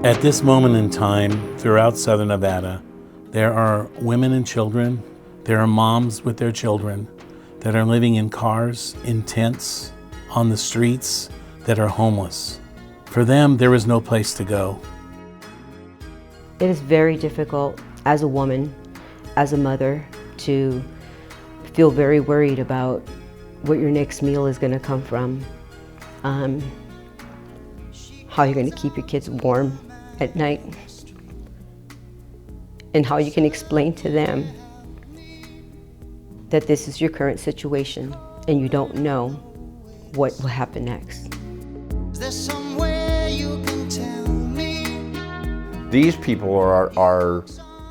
At this moment in time, throughout Southern Nevada, there are women and children, there are moms with their children that are living in cars, in tents, on the streets, that are homeless. For them, there is no place to go. It is very difficult as a woman, as a mother, to feel very worried about what your next meal is going to come from, how you're going to keep your kids warm at night, and how you can explain to them that this is your current situation and you don't know what will happen next. Is there somewhere you can tell me? These people are our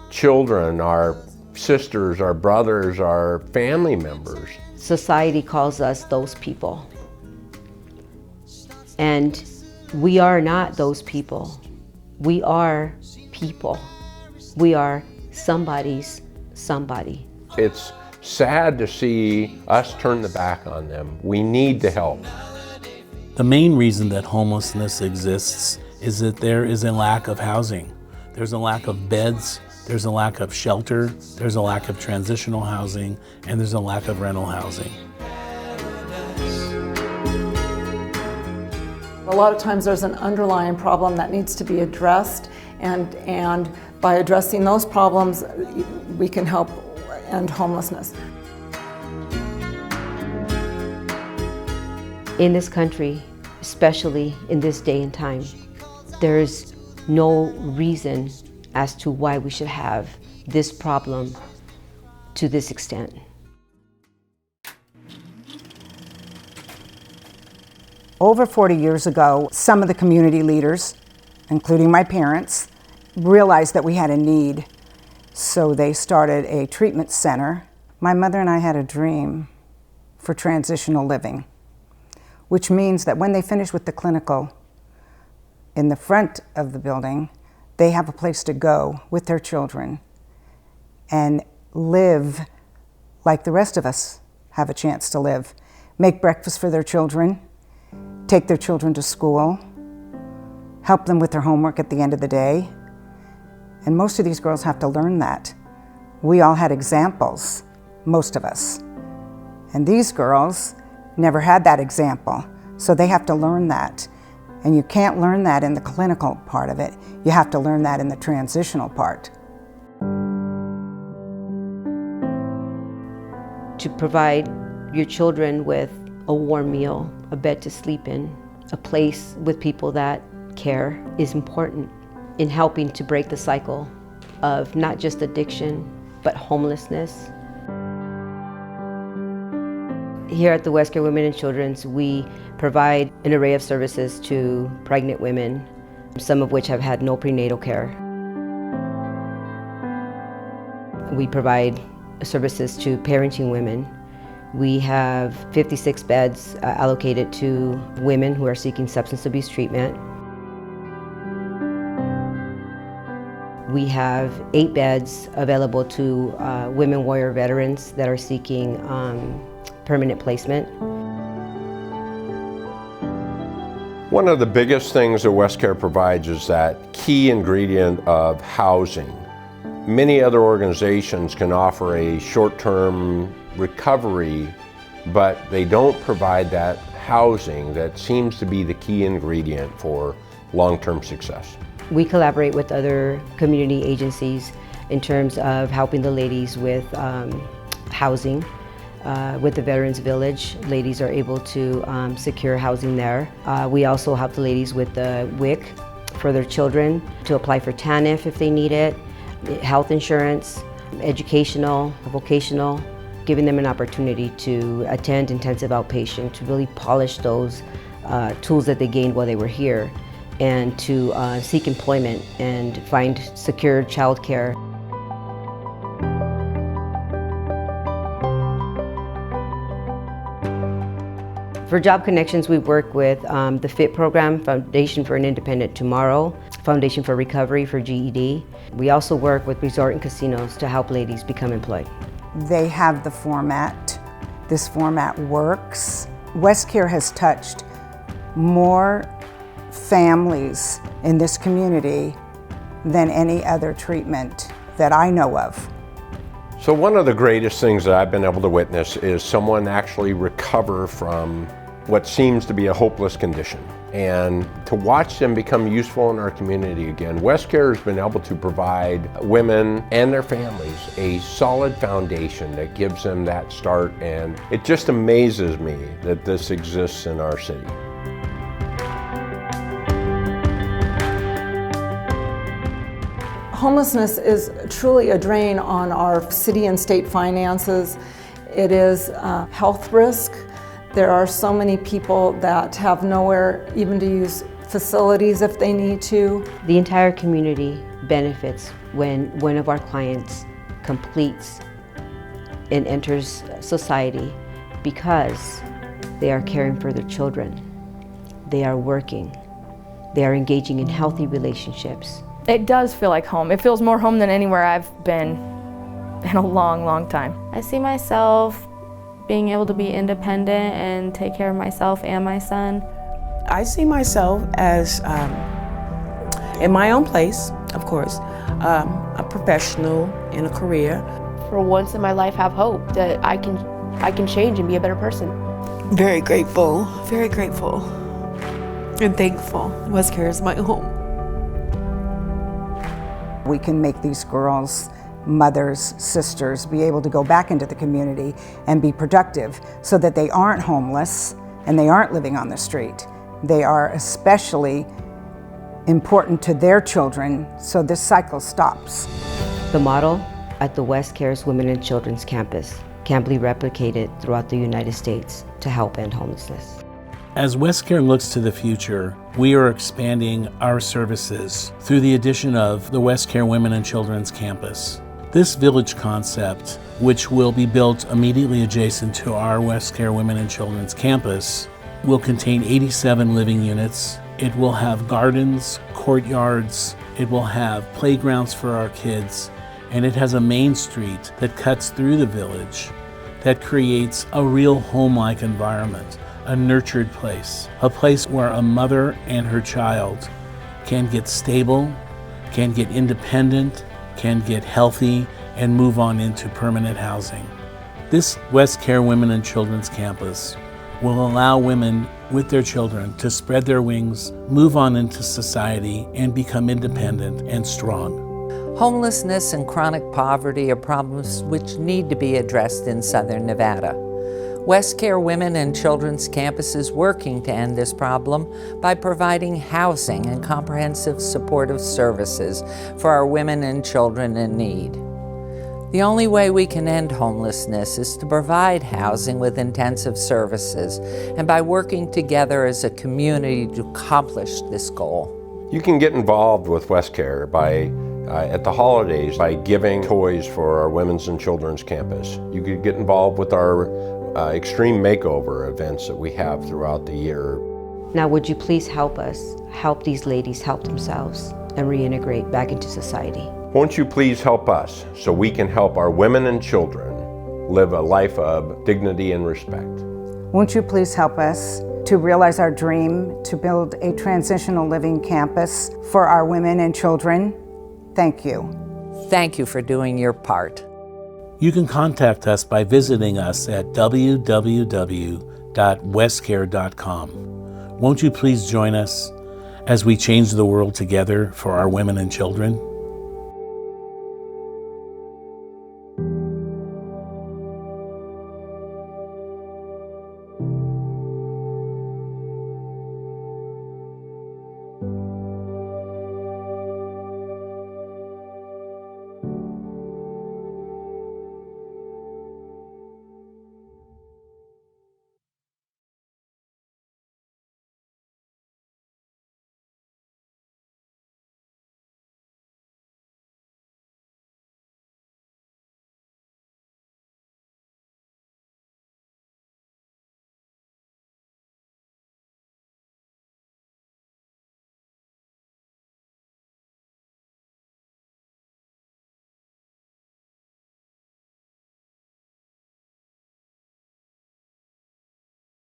children, our sisters, our brothers, our family members. Society calls us those people. And we are not those people. We are people. We are somebody's somebody. It's sad to see us turn the back on them. We need to help. The main reason that homelessness exists is that there is a lack of housing. There's a lack of beds, there's a lack of shelter, there's a lack of transitional housing, and there's a lack of rental housing. A lot of times there's an underlying problem that needs to be addressed, and by addressing those problems, we can help end homelessness. In this country, especially in this day and time, there's no reason as to why we should have this problem to this extent. Over 40 years ago, some of the community leaders, including my parents, realized that we had a need. So they started a treatment center. My mother and I had a dream for transitional living, which means that when they finish with the clinical, in the front of the building, they have a place to go with their children and live like the rest of us have a chance to live. Make breakfast for their children, take their children to school, help them with their homework at the end of the day. And most of these girls have to learn that. We all had examples, most of us. And these girls never had that example, so they have to learn that. And you can't learn that in the clinical part of it. You have to learn that in the transitional part. To provide your children with a warm meal, a bed to sleep in, a place with people that care is important in helping to break the cycle of not just addiction, but homelessness. Here at the WestCare Women and Children's, we provide an array of services to pregnant women, some of which have had no prenatal care. We provide services to parenting women. We have 56 beds allocated to women who are seeking substance abuse treatment. We have 8 beds available to women warrior veterans that are seeking permanent placement. One of the biggest things that WestCare provides is that key ingredient of housing. Many other organizations can offer a short-term recovery, but they don't provide that housing that seems to be the key ingredient for long-term success. We collaborate with other community agencies in terms of helping the ladies with housing. With the Veterans Village, ladies are able to secure housing there. We also help the ladies with the WIC for their children, to apply for TANF if they need it, health insurance, educational, vocational, giving them an opportunity to attend intensive outpatient, to really polish those tools that they gained while they were here, and to seek employment and find secure childcare. For Job Connections, we work with the FIT program, Foundation for an Independent Tomorrow, Foundation for Recovery for GED. We also work with resort and casinos to help ladies become employed. They have the format. This format works. WestCare has touched more families in this community than any other treatment that I know of. So one of the greatest things that I've been able to witness is someone actually recover from what seems to be a hopeless condition. And to watch them become useful in our community again. WestCare has been able to provide women and their families a solid foundation that gives them that start, and it just amazes me that this exists in our city. Homelessness is truly a drain on our city and state finances. It is a health risk. There are so many people that have nowhere even to use facilities if they need to. The entire community benefits when one of our clients completes and enters society because they are caring for their children, they are working, they are engaging in healthy relationships. It does feel like home. It feels more home than anywhere I've been in a long, long time. I see myself being able to be independent and take care of myself and my son. I see myself as, in my own place, of course, a professional in a career. For once in my life, have hope that I can change and be a better person. Very grateful and thankful. WestCare is my home. We can make these girls, mothers, sisters, be able to go back into the community and be productive so that they aren't homeless and they aren't living on the street. They are especially important to their children, so this cycle stops. The model at the WestCare's Women and Children's Campus can be replicated throughout the United States to help end homelessness. As WestCare looks to the future, we are expanding our services through the addition of the WestCare Women and Children's Campus. This village concept, which will be built immediately adjacent to our WestCare Women and Children's Campus, will contain 87 living units. It will have gardens, courtyards, it will have playgrounds for our kids, and it has a main street that cuts through the village that creates a real home-like environment. A nurtured place, a place where a mother and her child can get stable, can get independent, can get healthy, and move on into permanent housing. This WestCare Women and Children's Campus will allow women with their children to spread their wings, move on into society, and become independent and strong. Homelessness and chronic poverty are problems which need to be addressed in Southern Nevada. WestCare Women and Children's Campus is working to end this problem by providing housing and comprehensive supportive services for our women and children in need. The only way we can end homelessness is to provide housing with intensive services and by working together as a community to accomplish this goal. You can get involved with WestCare by at the holidays by giving toys for our Women's and Children's Campus. You could get involved with our extreme makeover events that we have throughout the year. Now would you please help us help these ladies help themselves and reintegrate back into society? Won't you please help us so we can help our women and children live a life of dignity and respect? Won't you please help us to realize our dream to build a transitional living campus for our women and children? Thank you. Thank you for doing your part. You can contact us by visiting us at www.westcare.com. Won't you please join us as we change the world together for our women and children?